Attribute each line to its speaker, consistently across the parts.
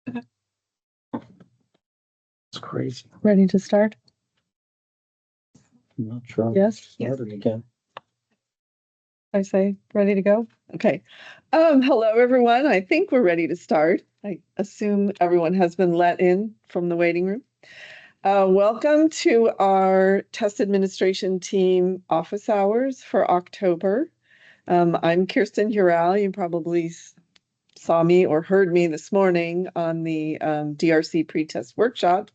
Speaker 1: It's crazy.
Speaker 2: Ready to start?
Speaker 1: I'm not sure.
Speaker 2: Yes,
Speaker 1: Started again.
Speaker 2: I say ready to go. Okay. Hello, everyone. I think we're ready to start. I assume everyone has been let in from the waiting room. Welcome to our test administration team office hours for October. I'm Kirsten Hural. You probably saw me or heard me this morning on the DRC pre-test workshop.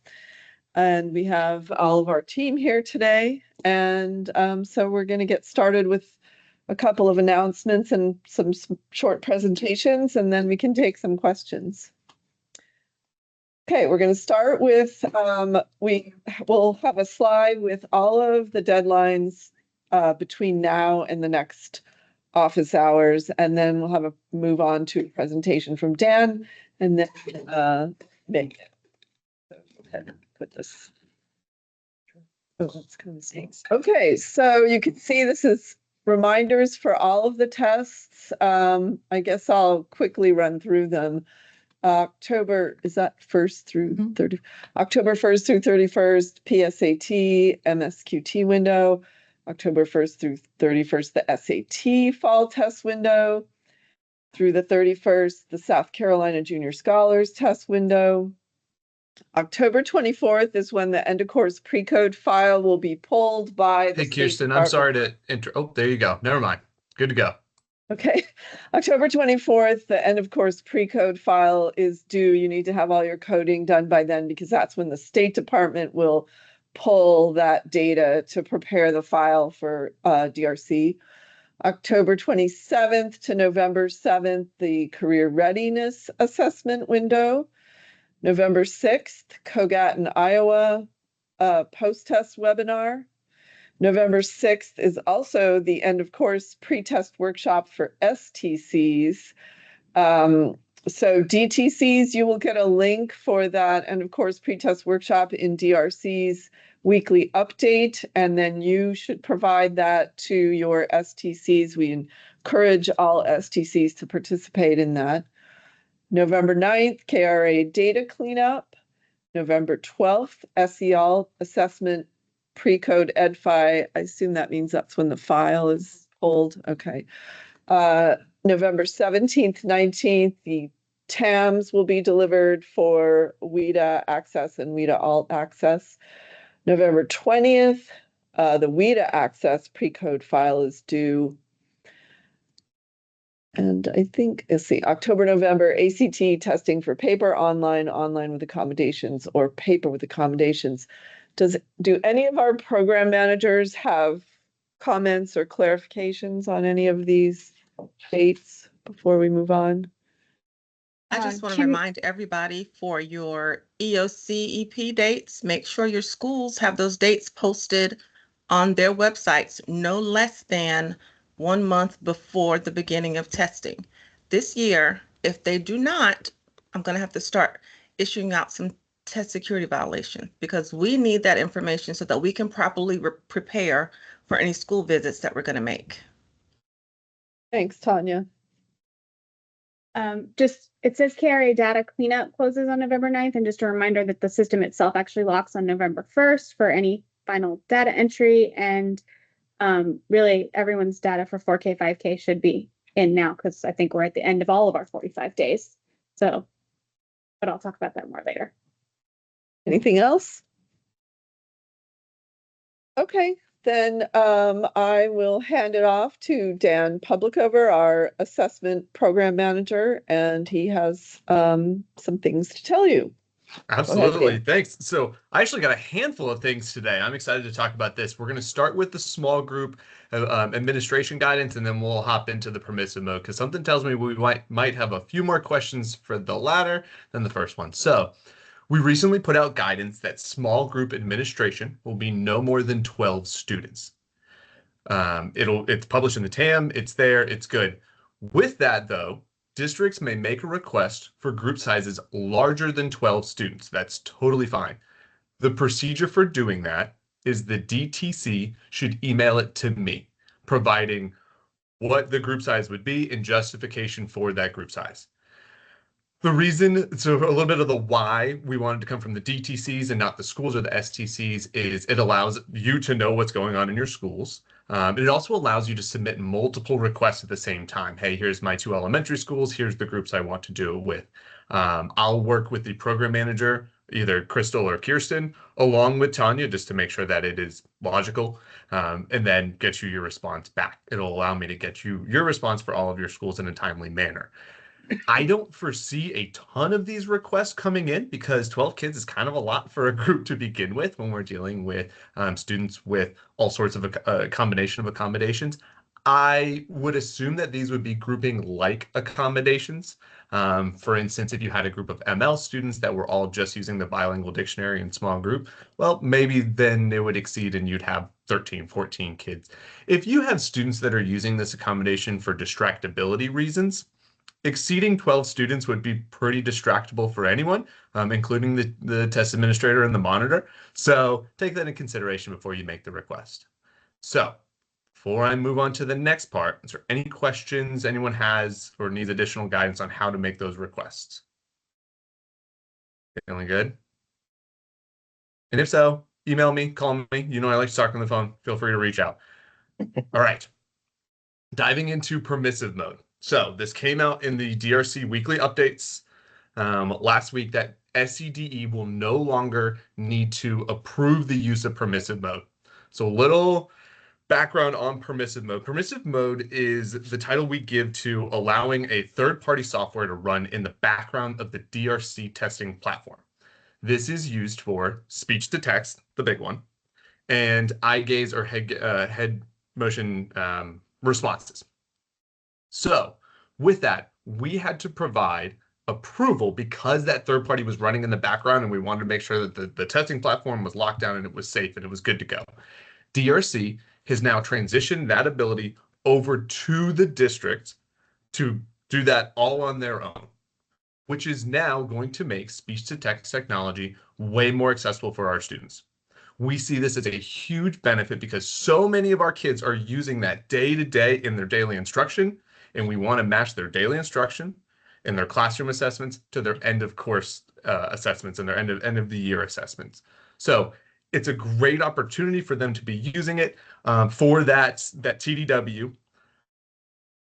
Speaker 2: And we have all of our team here today. And so we're going to get started with a couple of announcements and some short presentations, and then we can take some questions. Okay, we're going to start with, we will have a slide with all of the deadlines between now and the next office hours, and then we'll have a move on to a presentation from Dan, and then Megan. So go ahead and put this. Oh, that's kind of stinks. Okay, so you can see this is reminders for all of the tests. I guess I'll quickly run through them. October, is that 1st through 30? October 1st through 31st, PSAT, MSQT window. October 1st through 31st, the SAT fall test window. Through the 31st, the South Carolina Junior Scholars test window. October 24th is when the end of course pre-code file will be pulled by the
Speaker 3: Hey, Kirsten, I'm sorry to oh, there you go. Never mind. Good to go.
Speaker 2: Okay. October 24th, the end of course pre-code file is due. You need to have all your coding done by then because that's when the State Department will pull that data to prepare the file for DRC. October 27th to November 7th, the career readiness assessment window. November 6th, COGAT in Iowa post-test webinar. November 6th is also the end of course pre-test workshop for STCs. So DTCs, you will get a link for that end of course pre-test workshop in DRC's weekly update, and then you should provide that to your STCs. We encourage all STCs to participate in that. November 9th, KRA data cleanup. November 12th, SEL assessment pre-code EdFi. I assume that means that's when the file is pulled. Okay. November 17th, 19th, the TAMs will be delivered for WIDA Access and WIDA Alt Access. November 20th, the WIDA Access pre-code file is due. And I think, let's see, October, November, ACT testing for paper, online with accommodations, or paper with accommodations. Do any of our program managers have comments or clarifications on any of these dates before we move on?
Speaker 4: I just want to remind everybody for your EOC EP dates, make sure your schools have those dates posted on their websites no less than 1 month before the beginning of testing. This year, if they do not, I'm going to have to start issuing out some test security violation because we need that information so that we can properly prepare for any school visits that we're going to make.
Speaker 2: Thanks, Tanya.
Speaker 5: It says KRA data cleanup closes on November 9th, and just a reminder that the system itself actually locks on November 1st for any final data entry, and really everyone's data for 4K, 5K should be in now because I think we're at the end of all of our 45 days. So, but I'll talk about that more later.
Speaker 2: Anything else? Okay. Then I will hand it off to Dan Publicover, our assessment program manager, and he has some things to tell you.
Speaker 3: Absolutely. Ahead, thanks. So I actually got a handful of things today. I'm excited to talk about this. We're going to start with the small group administration guidance, and then we'll hop into the permissive mode because something tells me we might have a few more questions for the latter than the first one. So we recently put out guidance that small group administration will be no more than 12 students. It's published in the TAM. It's there. It's good. With that, though, districts may make a request for group sizes larger than 12 students. That's totally fine. The procedure for doing that is the DTC should email it to me, providing what the group size would be and justification for that group size. The reason, so a little bit of the why we wanted to come from the DTCs and not the schools or the STCs is it allows you to know what's going on in your schools. It also allows you to submit multiple requests at the same time. Hey, here's my 2 elementary schools. Here's the groups I want to do it with. I'll work with the program manager, either Crystal or Kirsten, along with Tanya, just to make sure that it is logical, and then get you your response back. It'll allow me to get you your response for all of your schools in a timely manner. I don't foresee a ton of these requests coming in because 12 kids is kind of a lot for a group to begin with when we're dealing with students with all sorts of a combination of accommodations. I would assume that these would be grouping like accommodations. For instance, if you had a group of ML students that were all just using the bilingual dictionary in small group, well, maybe then it would exceed and you'd have 13, 14 kids. If you have students that are using this accommodation for distractibility reasons, exceeding 12 students would be pretty distractible for anyone, including the test administrator and the monitor. So take that in consideration before you make the request. So before I move on to the next part, is there any questions anyone has or needs additional guidance on how to make those requests? Feeling good? And if so, email me, call me. You know I like to talk on the phone. Feel free to reach out. All right. Diving into permissive mode. So this came out in the DRC weekly updates last week that SCDE will no longer need to approve the use of permissive mode. So a little background on permissive mode. Permissive mode is the title we give to allowing a third-party software to run in the background of the DRC testing platform. This is used for speech to text, the big one, and eye gaze or head motion responses. So with that, we had to provide approval because that third party was running in the background and we wanted to make sure that the testing platform was locked down and it was safe and it was good to go. DRC has now transitioned that ability over to the district to do that all on their own, which is now going to make speech-to-text technology way more accessible for our students. We see this as a huge benefit because so many of our kids are using that day-to-day in their daily instruction, and we want to match their daily instruction and their classroom assessments to their end of course assessments and their end of the year assessments. So it's a great opportunity for them to be using it for that TDW.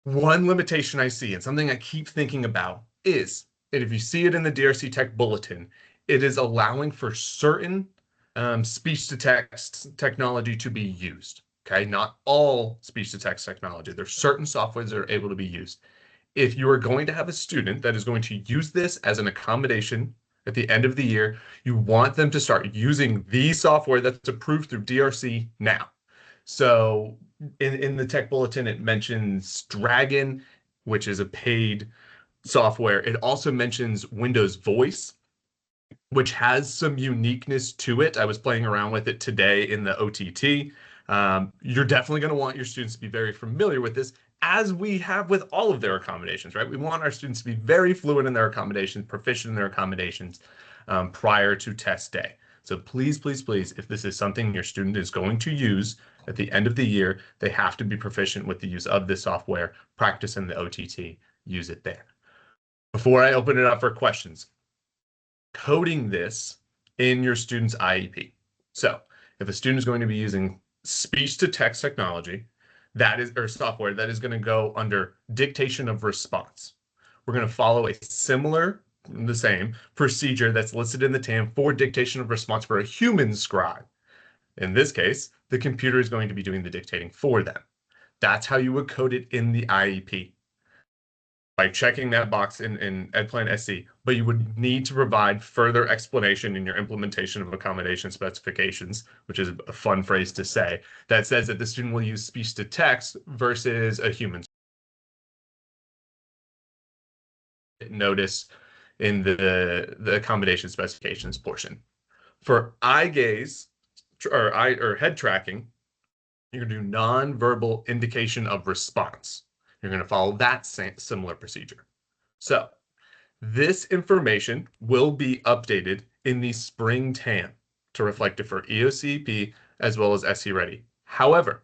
Speaker 3: One limitation I see and something I keep thinking about is, and if you see it in the DRC Tech Bulletin, it is allowing for certain speech-to-text technology to be used. Okay, not all speech-to-text technology. There's certain softwares that are able to be used. If you are going to have a student that is going to use this as an accommodation at the end of the year, you want them to start using the software that's approved through DRC now. So in the Tech Bulletin, it mentions Dragon, which is a paid software. It also mentions Windows Voice, which has some uniqueness to it. I was playing around with it today in the OTT. You're definitely going to want your students to be very familiar with this, as we have with all of their accommodations, right? We want our students to be very fluent in their accommodations, proficient in their accommodations prior to test day. So please, please, please, if this is something your student is going to use at the end of the year, they have to be proficient with the use of this software, practice in the OTT, use it there. Before I open it up for questions, coding this in your student's IEP. So if a student is going to be using speech-to-text technology, that is, or software, that is going to go under dictation of response. We're going to follow a similar, the same procedure that's listed in the TAM for dictation of response for a human scribe. In this case, the computer is going to be doing the dictating for them. That's how you would code it in the IEP, by checking that box in EdPlan SC, but you would need to provide further explanation in your implementation of accommodation specifications, which is a fun phrase to say, that says that the student will use speech to text versus a human. Notice in the accommodation specifications portion. For eye gaze or head tracking, you're going to do nonverbal indication of response. You're going to follow that similar procedure. So this information will be updated in the spring TAM to reflect it for EOCEP as well as SC Ready. However,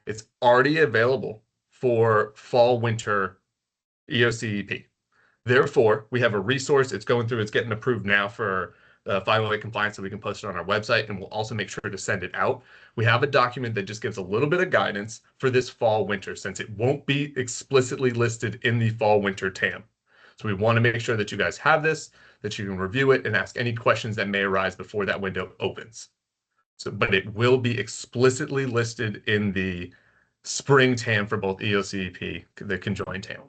Speaker 3: it's already available for fall winter EOCEP. Therefore, we have a resource. It's going through, it's getting approved now for 508 compliance, so we can post it on our website, and we'll also make sure to send it out. We have a document that just gives a little bit of guidance for this fall winter, since it won't be explicitly listed in the fall winter TAM. So we want to make sure that you guys have this, that you can review it and ask any questions that may arise before that window opens. So, but it will be explicitly listed in the spring TAM for both EOCEP, the conjoined TAM.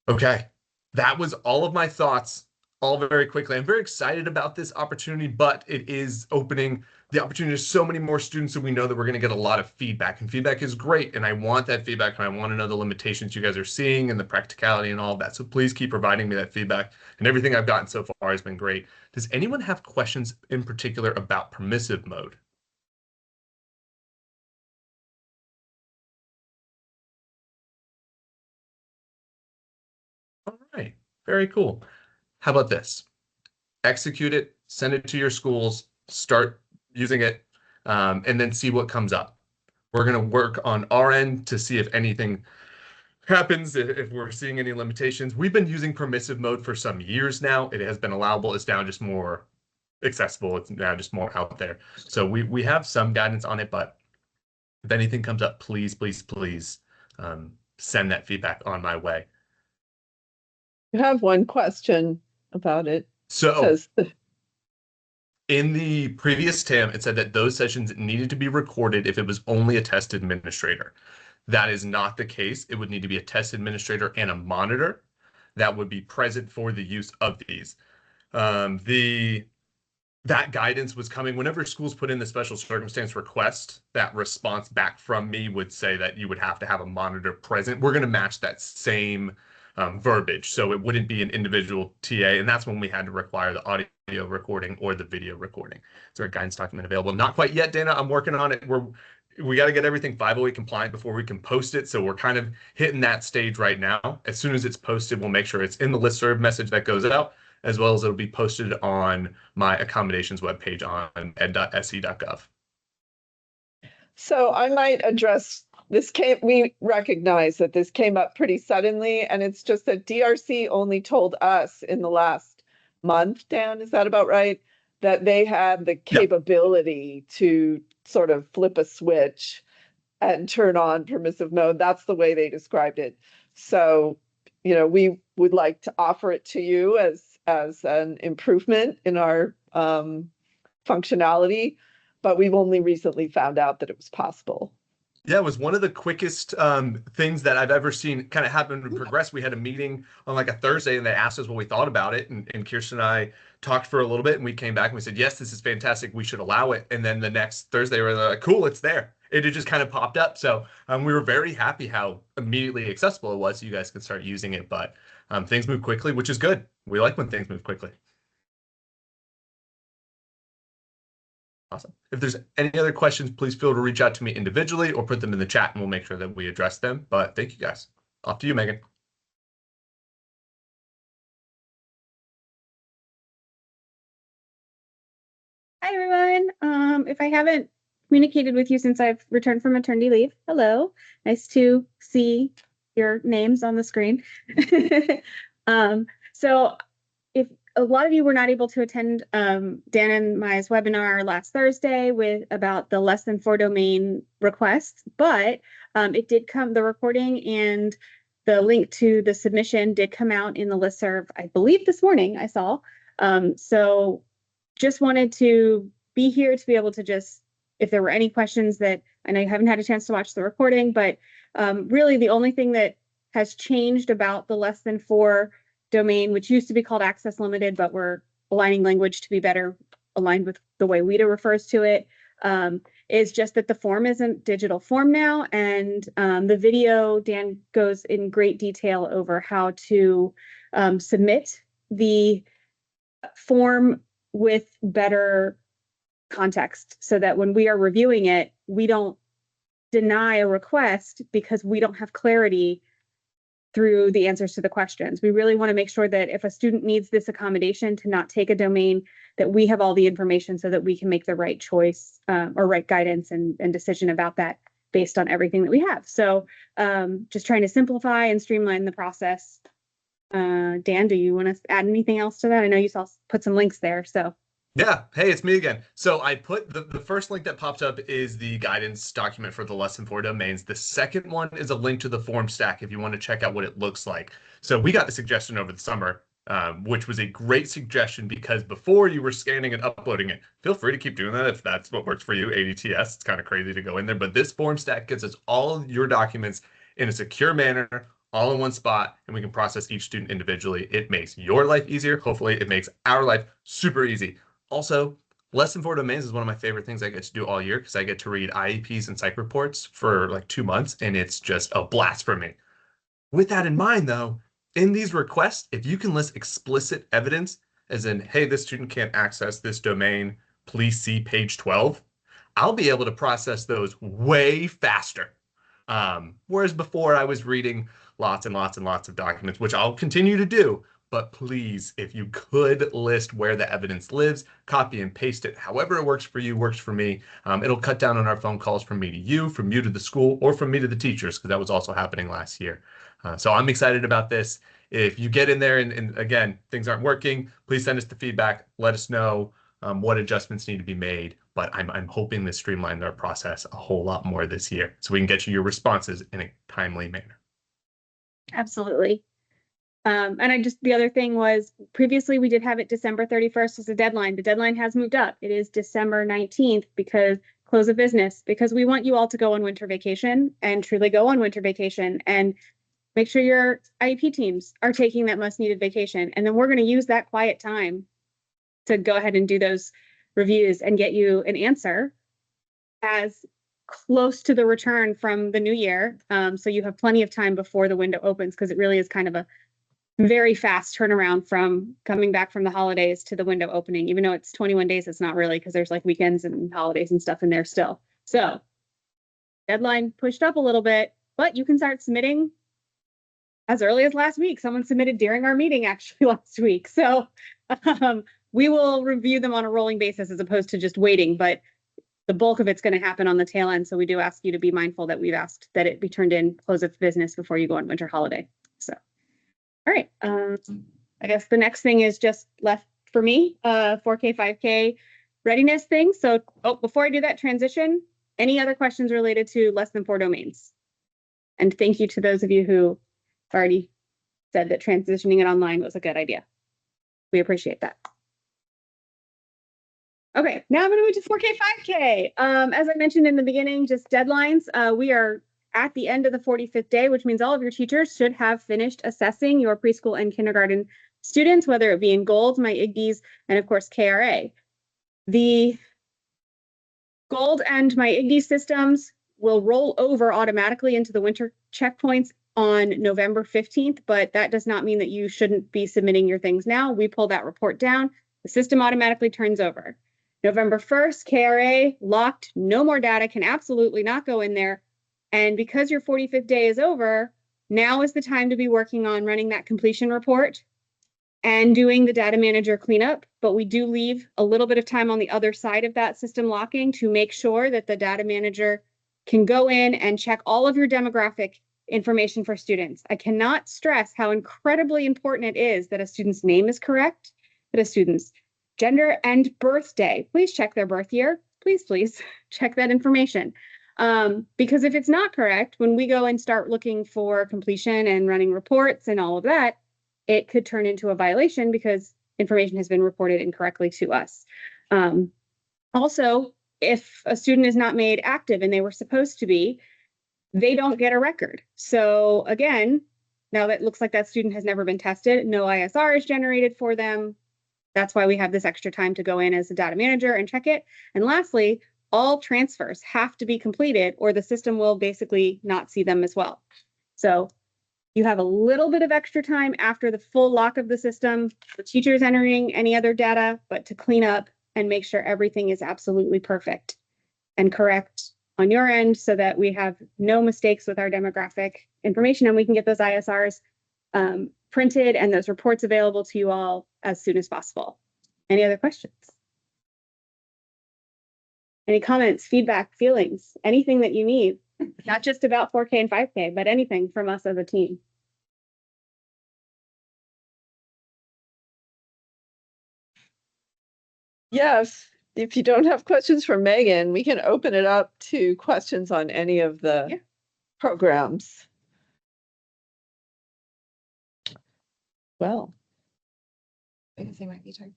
Speaker 3: Okay, that was all of my thoughts, all very quickly. I'm very excited about this opportunity, but it is opening the opportunity to so many more students, so we know that we're going to get a lot of feedback, and feedback is great, and I want that feedback, and I want to know the limitations you guys are seeing and the practicality and all of that. So please keep providing me that feedback, and everything I've gotten so far has been great. Does anyone have questions in particular about permissive mode? All right, very cool. How about this? Execute it, send it to your schools, start using it, and then see what comes up. We're going to work on our end to see if anything happens, if we're seeing any limitations. We've been using permissive mode for some years now. It has been allowable. It's now just more accessible. It's now just more out there. So we have some guidance on it, but if anything comes up, please, please, please send that feedback on my way.
Speaker 2: You have one question about it.
Speaker 3: So
Speaker 2: Says
Speaker 3: in the previous TAM, it said that those sessions needed to be recorded if it was only a test administrator. That is not the case. It would need to be a test administrator and a monitor that would be present for the use of these. That guidance was coming whenever schools put in the special circumstance request. That response back from me would say that you would have to have a monitor present. We're going to match that same verbiage, so it wouldn't be an individual TA, and that's when we had to require the audio recording or the video recording. Is there a guidance document available? Not quite yet, Dana. I'm working on it. We got to get everything 508 compliant before we can post it, so we're kind of hitting that stage right now. As soon as it's posted, we'll make sure it's in the listserv message that goes out, as well as it'll be posted on my accommodations webpage on ed.se.gov.
Speaker 2: So I might address this. We recognize that this came up pretty suddenly, and it's just that DRC only told us in the last month, Dan, is that about right? That they had the capability to sort of flip a switch and turn on permissive mode. That's the way they described it. So, we would like to offer it to you as an improvement in our functionality, but we've only recently found out that it was possible.
Speaker 3: Yeah, it was one of the quickest things that I've ever seen kind of happen and progress. We had a meeting on like a Thursday, and they asked us what we thought about it. And Kirsten and I talked for a little bit, and we came back and we said, yes, this is fantastic. We should allow it. And then the next Thursday, we were like, cool, it's there. It just kind of popped up. So we were very happy how immediately accessible it was, so you guys could start using it. But things move quickly, which is good. We like when things move quickly. Awesome. If there's any other questions, please feel to reach out to me individually or put them in the chat, and we'll make sure that we address them. But thank you guys. Off to you, Megan.
Speaker 5: Hi, everyone. If I haven't communicated with you since I've returned from maternity leave, hello. Nice to see your names on the screen. So if a lot of you were not able to attend Dan and Maya's webinar last Thursday about the less than 4 domain requests, but it did come, the recording and the link to the submission did come out in the listserv, I believe this morning I saw. So just wanted to be here to be able to just, if there were any questions that, I know you haven't had a chance to watch the recording, but really the only thing that has changed about the less than 4 domain, which used to be called access limited, but we're aligning language to be better aligned with the way WIDA refers to it, is just that the form isn't digital form now. And the video, Dan goes in great detail over how to submit the form with better context, so that when we are reviewing it, we don't deny a request because we don't have clarity through the answers to the questions. We really want to make sure that if a student needs this accommodation to not take a domain, that we have all the information so that we can make the right choice or right guidance and decision about that based on everything that we have. So just trying to simplify and streamline the process Dan, do you want to add anything else to that? I know you saw put some links there, so.
Speaker 3: Yeah. Hey, it's me again. So I put the first link that popped up is the guidance document for the lesson 4 domains. The second one is a link to the form stack if you want to check out what it looks like. So we got the suggestion over the summer, which was a great suggestion because before you were scanning and uploading it, feel free to keep doing that if that's what works for you, ADTS. It's kind of crazy to go in there, but this form stack gets us all of your documents in a secure manner, all in one spot, and we can process each student individually. It makes your life easier. Hopefully it makes our life super easy. Also, Lesson 4 Domains is one of my favorite things I get to do all year because I get to read IEPs and psych reports for like 2 months, and it's just a blast for me. With that in mind, though, in these requests, if you can list explicit evidence, as in, hey, this student can't access this domain, please see page 12, I'll be able to process those way faster. Whereas before I was reading lots and lots and lots of documents, which I'll continue to do, but please, if you could list where the evidence lives, copy and paste it. However it works for you, works for me. It'll cut down on our phone calls from me to you, from you to the school, or from me to the teachers, because that was also happening last year. So I'm excited about this. If you get in there and again, things aren't working, please send us the feedback. Let us know what adjustments need to be made. But I'm hoping this streamlines our process a whole lot more this year so we can get you your responses in a timely manner.
Speaker 5: Absolutely. And the other thing was previously we did have it December 31st as a deadline. The deadline has moved up. It is December 19th because close of business, because we want you all to go on winter vacation and truly go on winter vacation and make sure your IEP teams are taking that much needed vacation. And then we're going to use that quiet time to go ahead and do those reviews and get you an answer as close to the return from the new year. So you have plenty of time before the window opens, because it really is kind of a very fast turnaround from coming back from the holidays to the window opening. Even though it's 21 days, it's not really, because there's like weekends and holidays and stuff in there still. So deadline pushed up a little bit, but you can start submitting as early as last week. Someone submitted during our meeting actually last week. So we will review them on a rolling basis as opposed to just waiting, but the bulk of it's going to happen on the tail end. So we do ask you to be mindful that we've asked that it be turned in close of business before you go on winter holiday. So, all right. I guess the next thing is just left for me, 4K, 5K readiness thing. So before I do that transition, any other questions related to less than 4 domains? And thank you to those of you who already said that transitioning it online was a good idea. We appreciate that. Okay, now I'm going to move to 4K, 5K. As I mentioned in the beginning, just deadlines. We are at the end of the 45th day, which means all of your teachers should have finished assessing your preschool and kindergarten students, whether it be in GOLD, MyIGDs, and of course, KRA. The GOLD and MyIGD systems will roll over automatically into the winter checkpoints on November 15th, but that does not mean that you shouldn't be submitting your things now. We pull that report down. The system automatically turns over. November 1st, KRA locked, no more data, can absolutely not go in there. And because your 45th day is over, now is the time to be working on running that completion report and doing the data manager cleanup. But we do leave a little bit of time on the other side of that system locking to make sure that the data manager can go in and check all of your demographic information for students. I cannot stress how incredibly important it is that a student's name is correct, that a student's gender and birthday, please check their birth year. Please check that information. Because if it's not correct, when we go and start looking for completion and running reports and all of that, it could turn into a violation because information has been reported incorrectly to us. Also, if a student is not made active and they were supposed to be, they don't get a record. So again, now that looks like that student has never been tested, no ISR is generated for them. That's why we have this extra time to go in as a data manager and check it. And lastly, all transfers have to be completed or the system will basically not see them as well. So you have a little bit of extra time after the full lock of the system, the teachers entering any other data, but to clean up and make sure everything is absolutely perfect and correct on your end so that we have no mistakes with our demographic information and we can get those ISRs printed and those reports available to you all as soon as possible. Any other questions? Any comments, feedback, feelings, anything that you need, not just about 4K and 5K, but anything from us as a team.
Speaker 2: Yes, if you don't have questions for Megan, we can open it up to questions on any of
Speaker 5: Yeah.
Speaker 2: the programs. Well,
Speaker 5: I guess they might be talking.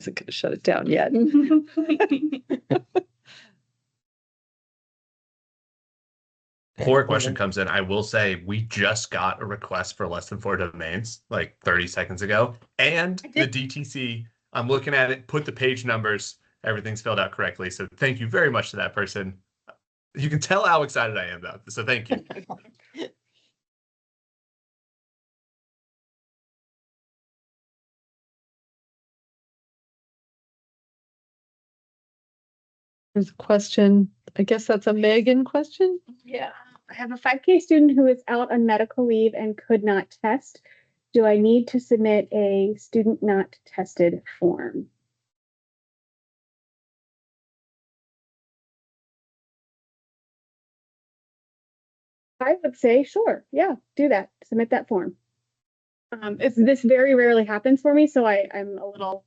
Speaker 2: isn't going to shut it down yet.
Speaker 3: Before a question comes in, I will say we just got a request for less than 4 domains like 30 seconds ago. And the DTC, I'm looking at it, put the page numbers, everything's filled out correctly. So thank you very much to that person. You can tell how excited I am about this. So thank you.
Speaker 2: There's a question. I guess that's a Megan question.
Speaker 5: Yeah, I have a 5K student who is out on medical leave and could not test. Do I need to submit a student not tested form? I would say, sure, yeah, do that. Submit that form. This very rarely happens for me, so I'm a little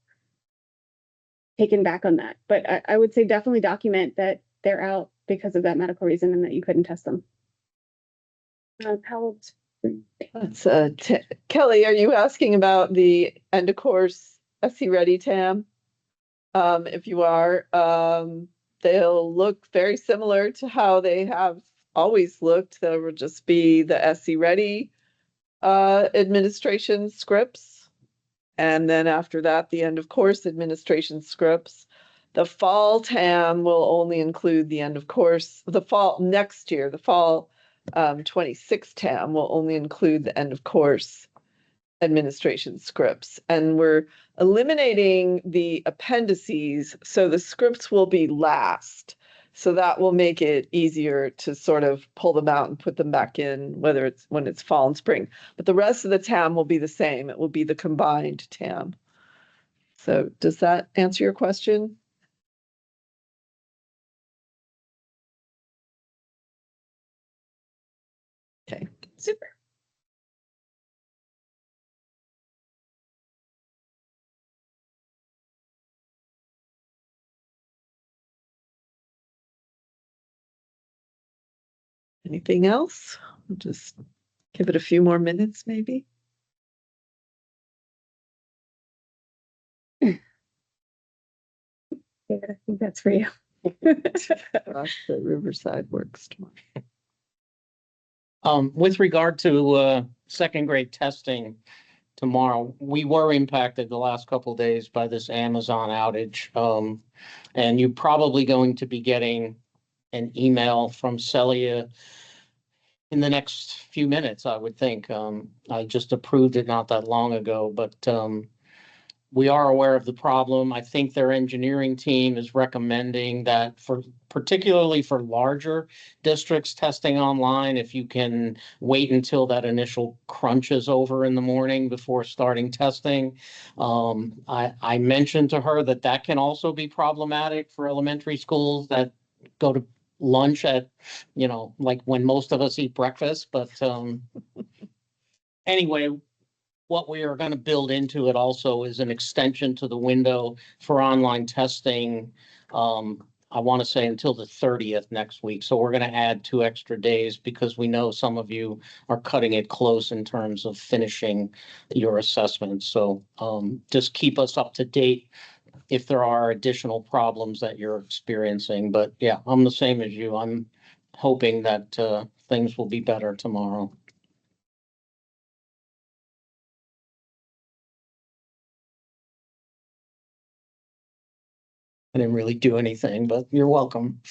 Speaker 5: taken back on that. But I would say definitely document that they're out because of that medical reason and that you couldn't test them. How old?
Speaker 2: That's Kelly, are you asking about the end of course SC Ready TAM? If you are, they'll look very similar to how they have always looked. There will just be the SC Ready administration scripts. And then after that, the end of course administration scripts. The fall TAM will only include the end of course, the fall next year, the fall 26 TAM will only include the end of course administration scripts. And we're eliminating the appendices, so the scripts will be last. So that will make it easier to sort of pull them out and put them back in, whether it's when it's fall and spring. But the rest of the TAM will be the same. It will be the combined TAM. So does that answer your question? Okay,
Speaker 5: Super.
Speaker 2: anything else? We'll just give it a few more minutes, maybe.
Speaker 5: David, I think that's for you.
Speaker 2: Gosh, the Riverside works tomorrow.
Speaker 1: With regard to second grade testing tomorrow, we were impacted the last couple of days by this Amazon outage. And you're probably going to be getting an email from Celia in the next few minutes, I would think. I just approved it not that long ago, but we are aware of the problem. I think their engineering team is recommending that particularly for larger districts testing online, if you can wait until that initial crunch is over in the morning before starting testing. I mentioned to her that can also be problematic for elementary schools that go to lunch at, like when most of us eat breakfast. But anyway, what we are going to build into it also is an extension to the window for online testing. I want to say until the 30th next week. So we're going to add 2 extra days because we know some of you are cutting it close in terms of finishing your assessments. So just keep us up to date if there are additional problems that you're experiencing. But yeah, I'm the same as you. I'm hoping that things will be better tomorrow. I didn't really do anything, but you're welcome.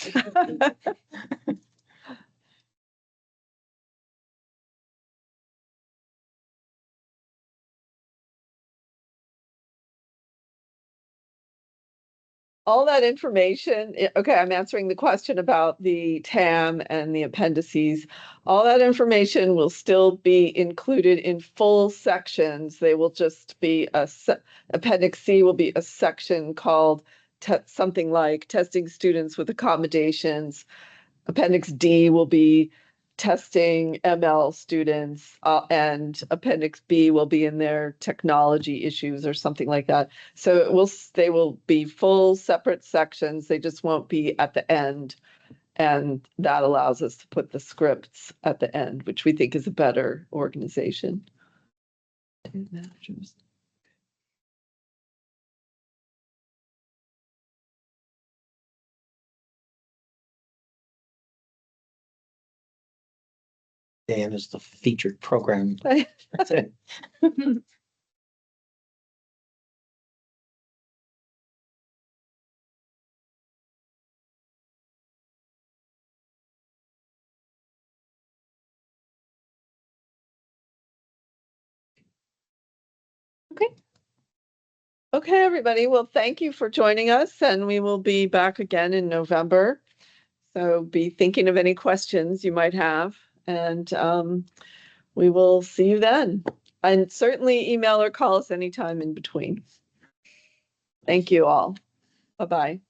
Speaker 2: All that information, okay, I'm answering the question about the TAM and the appendices. All that information will still be included in full sections. They will just be Appendix C will be a section called something like testing students with accommodations. Appendix D will be testing ML students, and Appendix B will be in their technology issues or something like that. So they will be full separate sections. They just won't be at the end. And that allows us to put the scripts at the end, which we think is a better organization.
Speaker 1: Dan is the featured program.
Speaker 2: Okay, everybody. Well, thank you for joining us, and we will be back again in November. So be thinking of any questions you might have, and we will see you then. And certainly email or call us anytime in between. Thank you all. Bye-bye.